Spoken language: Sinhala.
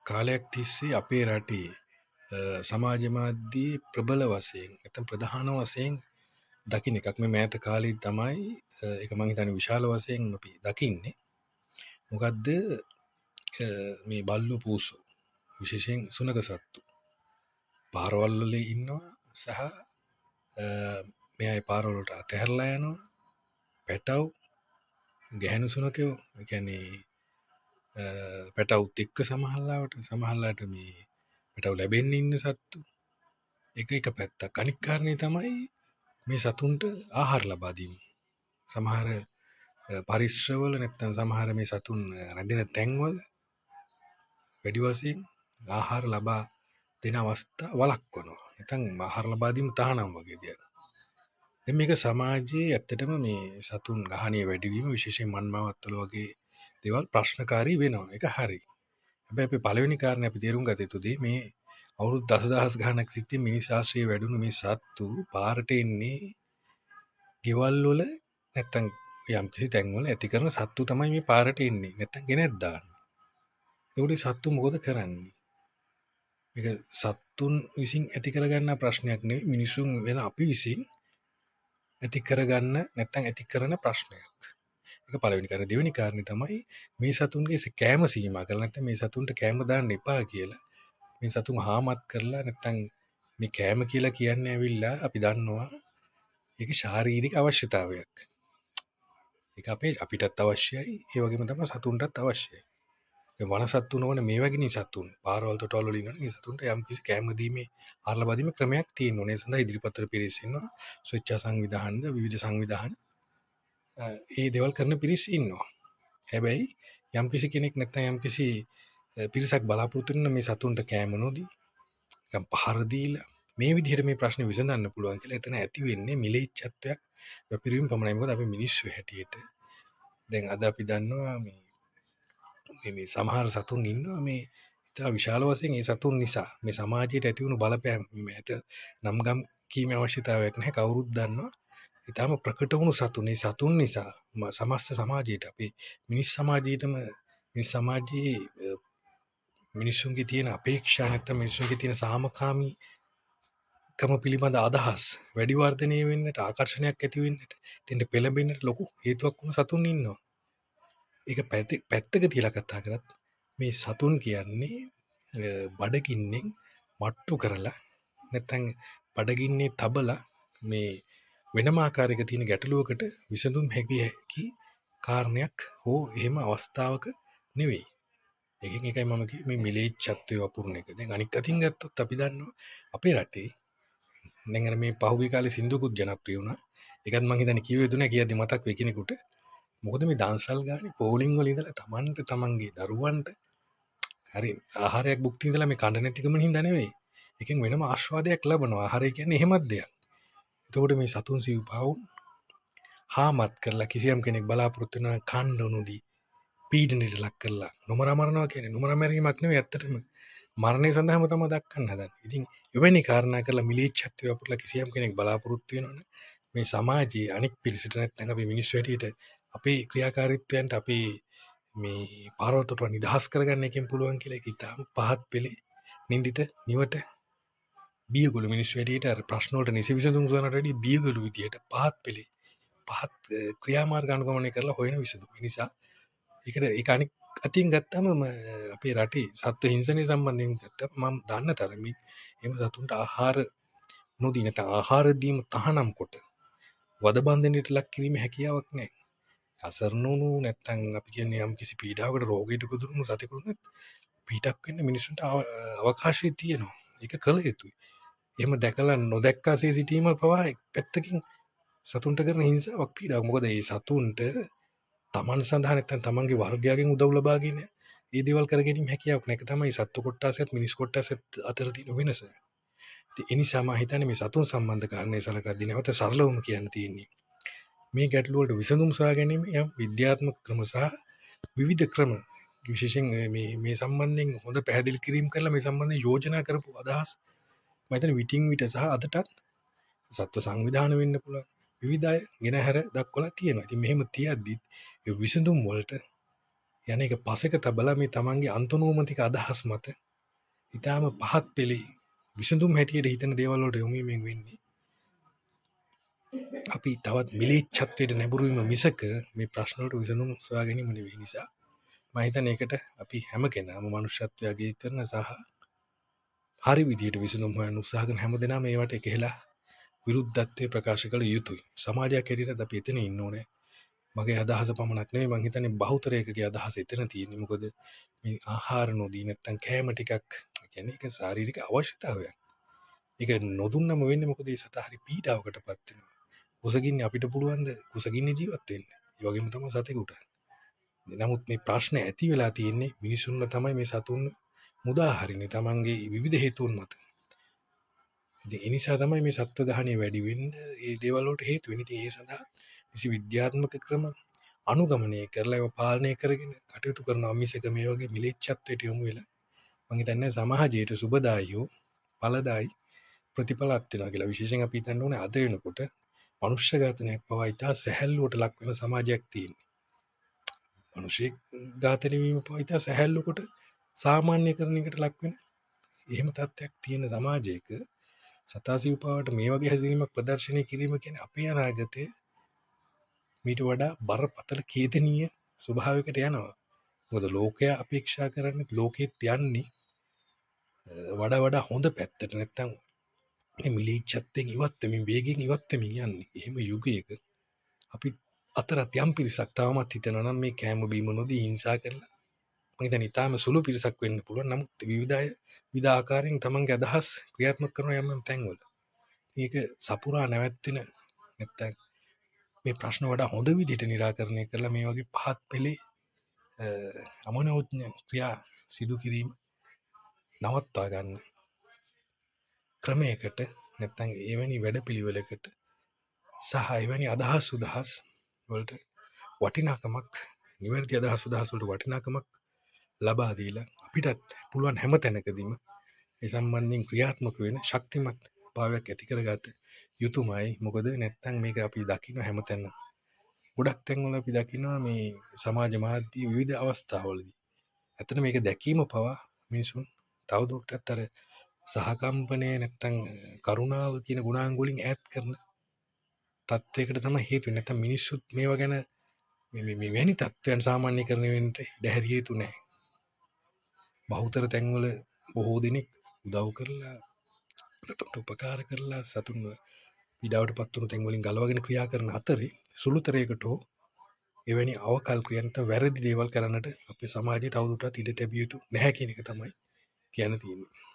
කාලයක් තිස්සේ අපේ රටේ සමාජ මාධ්‍යයේ ප්‍රබල වශයෙන් නැත්නම් ප්‍රධාන වශයෙන් දකින්න එකක් මේ මෑත කාලේ තමයි ඒක මම හිතන්නේ විශාල වශයෙන් අපි දකින්නේ. මොකද්ද මේ බල්ලු පූසෝ විශේෂයෙන් සුනක සත්තු පාරවල් වල ඉන්නවා සහ මේ අය පාරවල් වලට අතහැරලා යනවා. පැටව් ගැහැණු සුනකයෝ ඒ කියන්නේ පැටවුත් එක්ක සමහරලාට මේ පැටව් ලැබෙන්න ඉන්න සත්තු එක පැත්තක්. අනික් කාරණේ තමයි මේ සතුන්ට ආහාර ලබා දීම. සමහර පරිශ්‍රවල නැත්නම් සමහර මේ සතුන් රැඳෙන තැන්වල වැඩි වශයෙන් ආහාර ලබා දෙන අවස්ථා වළක්වනවා. නැත්නම් ආහාර ලබා දීම තහනම් වගේ දෙයක්. දැන් මේක සමාජයේ ඇත්තටම මේ සතුන් ගහණය වැඩි වීම විශේෂයෙන් මන්මාවත්වල වගේ දේවල් ප්‍රශ්නකාරී වෙනවා. ඒක හරි. හැබැයි අපි පළවෙනි කාරණේ අපි තේරුම් ගත යුතු දේ මේ අවුරුදු දසදහස් ගණනක් සිටින් මිනිස් ආශ්‍රය වැඩුණු මේ සත්තු පාරට එන්නේ ගෙවල් වල නැත්තම් යම් කිසි තැන්වල ඇති කරන සත්තු තමයි මේ පාරට එන්නේ. නැත්තම් ගෙනත් දාන්නේ. ඒකට සත්තු මොකද කරන්නේ? මේක සත්තුන් විසින් ඇති කරගන්න ප්‍රශ්නයක් නෙවෙයි මිනිසුන් වෙන අපි විසින් ඇති කරගන්න නැත්තම් ඇති කරන ප්‍රශ්නයක්. ඒක පළවෙනි කාරණේ. දෙවෙනි කාරණේ තමයි මේ සතුන්ගේ කෑම සීමා කරලා නැත්තම් මේ සතුන්ට කෑම දාන්න එපා කියලා මේ සතුන් හාමත් කරලා නැත්තම් මේ කෑම කියලා කියන්නේ ඇවිල්ලා අපි දන්නවා ඒක ශාරීරික අවශ්‍යතාවයක්. ඒක අපිටත් අවශ්‍යයි. ඒ වගේම තමයි සතුන්ටත් අවශ්‍යයි. ඒ වන සතුන් වන මේ වගේ සතුන් පාරවල් තොටවල් වල ඉන්නවනේ මේ සතුන්ට යම් කිසි කෑම දීමේ ආහාර ලබා දීමේ ක්‍රමයක් තියෙනවා. ඒ සඳහා ඉදිරිපතර පිරිස් ඉන්නවා. ස්වේච්ඡා සංවිධානද විවිධ සංවිධාන ඒ දේවල් කරන පිරිස් ඉන්නවා. හැබැයි යම් කිසි කෙනෙක් නැත්නම් යම් කිසි පිරිසක් බලාපොරොත්තු වෙන මේ සතුන්ට කෑම නොදී නිකන් පහර දීලා මේ විදිහට මේ ප්‍රශ්නේ විසඳන්න පුළුවන් කියලා එතන ඇති වෙන්නේ මිලේච්ඡත්වයක් වැපිරීම පමණයි. මොකද අපි මිනිස්සු හැටියට දැන් අද අපි දන්නවා මේ සමහර සතුන් ඉන්නවා මේ ඉතා විශාල වශයෙන් ඒ සතුන් නිසා මේ සමාජයට ඇති වුණු බලපෑම මේ ඇත නම් ගම් කීමේ අවශ්‍යතාවයක් නැහැ. කවුරුත් දන්නවා. ඊටම ප්‍රකට වුණු සතුන් ඒ සතුන් නිසා සමස්ත සමාජයට අපේ මිනිස් සමාජයේටම මේ සමාජයේ මිනිසුන්ගේ තියෙන අපේක්ෂා නැත්නම් මිනිසුන්ගේ තියෙන සාමකාමී කම පිළිබඳ අදහස් වැඩි වර්ධනය වෙන්නට ආකර්ෂණයක් ඇති වෙන්නට දෙන්න පෙළඹෙන්නට ලොකු හේතුවක් වුණු සතුන් ඉන්නවා. ඒක පැත්තක තියලා කතා කරත් මේ සතුන් කියන්නේ බඩගින්නෙන් මට්ටු කරලා නැත්නම් බඩගින්නේ තබලා මේ වෙනම ආකාරයක තියෙන ගැටලුවකට විසඳුම් හැකි කාරණයක් හෝ එහෙම අවස්ථාවක නෙවෙයි. ඒකෙන් එකයි මම කිව්වේ මේ මිලේච්ඡත්වය වපුරන එක. දැන් අනික් අතින් ගත්තොත් අපි දන්නවා අපේ රටේ දැන් අර මේ පහුගිය කාලේ සින්දුකුත් ජනප්‍රිය වුණා. ඒකත් මං හිතන්නේ කිව්වේ දුන්නේ කියද්දි මතක් වෙයි කෙනෙකුට. මොකද මේ දන්සල් ගානේ පෝලිං වල ඉඳලා තමන්ගේ දරුවන්ට හරි ආහාරයක් භුක්ති විඳලා මේ කන්න නැතිකම හින්දා නෙවෙයි. එකෙන් වෙනම ආස්වාදයක් ලබනවා. ආහාරය කියන්නේ එහෙමත් දෙයක්. එතකොට මේ සතුන් සිව්පාවුන් හාමත් කරලා කිසියම් කෙනෙක් බලාපොරොත්තු වෙන කන්න නොදී පීඩනයට ලක් කරලා නොමරා මරනවා කියන්නේ නොමරා මැරීමක් නෙවෙයි ඇත්තටම මරණය සඳහාම තමයි දක්වන්න හදන්නේ. ඉතින් එවැනි කාරණා කරලා මිලේච්ඡත්වය අපුරලා කිසියම් කෙනෙක් බලාපොරොත්තු වෙනවනේ මේ සමාජයේ අනික් පිරිසට නැත්නම් අපි මිනිස්සු හැටියට අපේ ක්‍රියාකාරීත්වයන්ට අපි මේ පාරවතට නිදහස් කරගන්න එකෙන් පුළුවන් කියලා ඒක ඉතාම පහත් පෙළේ නින්දිත නිවට බියගොළු මිනිස්සු හැටියට අර ප්‍රශ්න වලට නිසි විසඳුම් සොයනට වැඩිය බියගොළු විදියට පහත් පෙළේ පහත් ක්‍රියාමාර්ග අනුගමනය කරලා හොයන විසඳුම්. ඒ නිසා ඒක අනික් අතින් ගත්තම අපේ රටේ සත්ව හිංසනය සම්බන්ධයෙන් ගත්තම මම දන්න තරමින් එහෙම සතුන්ට ආහාර නොදී නැත්නම් ආහාර දීම තහනම් කොට වද බන්ධනයට ලක් කිරීමේ හැකියාවක් නැහැ. අසරණ වුණු නැත්නම් අපි කියන්නේ යම් කිසි පීඩාවකට රෝගයට ගොදුරුණු සතෙකුට පිටක් වෙන්න මිනිසුන්ට අවකාශය තියෙනවා. ඒක කළ යුතුයි. එහෙම දැකලා නොදැක්කාසේ සිටීම පවා පැත්තකින් සතුන්ට කරන හිංසාවක් පීඩාවක්. මොකද මේ සතුන්ට තමන් සඳහා නැත්නම් තමන්ගේ වර්ගයාගෙන් උදව් ලබාගෙන ඒ දේවල් කර ගැනීම හැකියාවක් නැහැ. ඒක තමයි සත්තු කොට්ටාසෙත් මිනිස් කොට්ටාසෙත් අතර තියෙන වෙනස. ඒ නිසා මම හිතන්නේ මේ සතුන් සම්බන්ධ කාරණේ සලකද්දී නැවත සරලවම කියන්න තියෙන්නේ. මේ ගැටලු වලට විසඳුම් සොයා ගැනීම යම් විද්‍යාත්මක ක්‍රම සහ විවිධ ක්‍රම විශේෂයෙන් මේ සම්බන්ධයෙන් හොඳ පැහැදිලි කිරීම කරලා මේ සම්බන්ධයෙන් යෝජනා කරපු අදහස් මම හිතන්නේ විටින් විට සහ අදටත් සත්ව සංවිධාන වෙන්න පුළුවන් විවිධ අය ගෙන හැර දක්වලා තියෙනවා. ඉතින් මෙහෙම තියද්දි ඒ විසඳුම් වලට යන එක පසෙක තබලා මේ තමන්ගේ අන්තනෝමතික අදහස් මත ඉතාම පහත් පෙළේ විසඳුම් හැටියට හිතන දේවල් වලට යොමු වීමෙන් වෙන්නේ අපි තවත් මිලේච්ඡත්වයට නැඹුරුවීම මිසක මේ ප්‍රශ්න වලට විසඳුම් සොයා ගැනීම නෙවෙයි නිසා මම හිතන්නේ ඒකට අපි හැම කෙනාම මනුෂ්‍යත්වයේ කරන සහ හරි විදියට විසඳුම් හොයන්න උත්සාහ කරන හැම දෙනාම මේවට එකහෙලා විරුද්ධත්වයේ ප්‍රකාශ කළ යුතුයි. සමාජයක් හැටියට අපි එතන ඉන්න ඕනේ. මගේ අදහස පමණක් නෙවෙයි මම හිතන්නේ බහුතරයකගේ අදහස එතන තියෙන්නේ. මොකද මේ ආහාර නොදී නැත්තම් කෑම ටිකක් කියන්නේ ඒක ශාරීරික අවශ්‍යතාවයක්. ඒක නොදුන්නම වෙන්නේ මොකද ඒ සතා හරි පීඩාවකටපත් වෙනවා. කුසගින්නේ අපිට පුළුවන් ද කුසගින්නේ ජීවත් වෙන්න. ඒ වගේම තමයි සතෙකුට. නමුත් මේ ප්‍රශ්න ඇති වෙලා තියෙන්නේ මිනිසුන්ව තමයි මේ සතුන් මුදා හරින්නේ තමන්ගේ විවිධ හේතුන් මත. ඉතින් ඒ නිසා තමයි මේ සත්ව ගහණය වැඩි වෙන්නේ. ඒ දේවල් වලට හේතු වෙන්නේ. ඉතින් ඒ සඳහා කිසි විද්‍යාත්මක ක්‍රම අනුගමනය කරලා ඒවා පාලනය කරගෙන කටයුතු කරනවා මිසක මේ වගේ මිලේච්ඡත්වයට යොමු වෙලා මම හිතන්නේ සමාජයට සුබදායී ඵලදායි ප්‍රතිඵලත් වෙනවා කියලා. විශේෂයෙන් අපි හිතන්න ඕනේ අද වෙනකොට මනුෂ්‍ය ඝාතනයක් පවා ඉතා සැහැල්ලුවට ලක් වෙන සමාජයක් තියෙනවා. මනුෂ්‍ය ඝාතනය වීම පවා ඉතා සැහැල්ලුවට සාමාන්‍යකරණයකට ලක් වෙන එහෙම තත්ත්වයක් තියෙන සමාජයක සතා සිව්පාවට මේ වගේ හැසිරීමක් ප්‍රදර්ශනය කිරීම කියන්නේ අපේ අනාගතයේ මීට වඩා බරපතල ඛේදනීය ස්වභාවයකට යනවා. මොකද ලෝකයා අපේක්ෂා කරන්නේ ලෝකෙත් යන්නේ වඩා වඩා හොඳ පැත්තට නැත්තම් මේ මිලීච්ඡත්වයෙන් ඉවත් වෙමින් වේගෙන් ඉවත් වෙමින් යන්නේ. එහෙම යුගයක අපි අතරත් යම් පිරිසක් තාමත් හිතනවා නම් මේ කෑම බීම නොදී හිංසා කරලා මම හිතන්නේ ඊටාම සුළු පිරිසක් වෙන්න පුළුවන්. නමුත් විවිධ අය විවිධ ආකාරයෙන් තමන්ගේ අදහස් ක්‍රියාත්මක කරන යම් තැන්වල මේක සපුරා නැවැත්වෙන නැත්තම් මේ ප්‍රශ්න වඩා හොඳ විදිහට निराකරණය කරලා මේ වගේ පහත් පෙළේ අමනෝඥ ක්‍රියා සිදු කිරීම නවත්වා ගන්න ක්‍රමයකට නැත්තම් එවැනි වැඩපිළිවෙලකට සහ එවැනි අදහස් උදහස් වලට වටිනාකමක් නිවැරදි අදහස් උදහස් වලට වටිනාකමක් ලබා දීලා අපිටත් පුළුවන් හැම තැනකදීම ඒ සම්බන්ධයෙන් ක්‍රියාත්මක වෙන ශක්තිමත් භාවයක් ඇති කරගත යුතුමයි. මොකද නැත්තම් මේක අපි දකින්න හැමතැනම ගොඩක් තැන්වල අපි දකිනවා මේ සමාජ මාධ්‍ය විවිධ අවස්ථාවලදී ඇත්තට මේක දැකීම පවා මිනිසුන් තවදුරටත් අර සහකම්පනය නැත්තම් කරුණාව කියන ගුණාංග වලින් ඈත් කරන තත්වයකට තමයි හේතු වෙන්නේ. නැත්තම් මිනිස්සුත් මේවා ගැන මේ වැනි තත්වයන් සාමාන්‍යකරණය වෙන්න ඉඩ හැරිය යුතු නැහැ. බහුතර තැන්වල බොහෝ දෙනෙක් උදව් කරලා සතුන්ට උපකාර කරලා සතුන්ව පීඩාවට පත් වුණු තැන් වලින් ගලවගෙන ක්‍රියා කරන අතරේ සුළුතරයකට හෝ එවැනි අවකල් ක්‍රියාන්ත වැරදි දේවල් කරන්නට අපේ සමාජයේ තවදුරටත් ඉඩ තැබිය යුතු නැහැ කියන එක තමයි කියන්න තියෙන්නේ.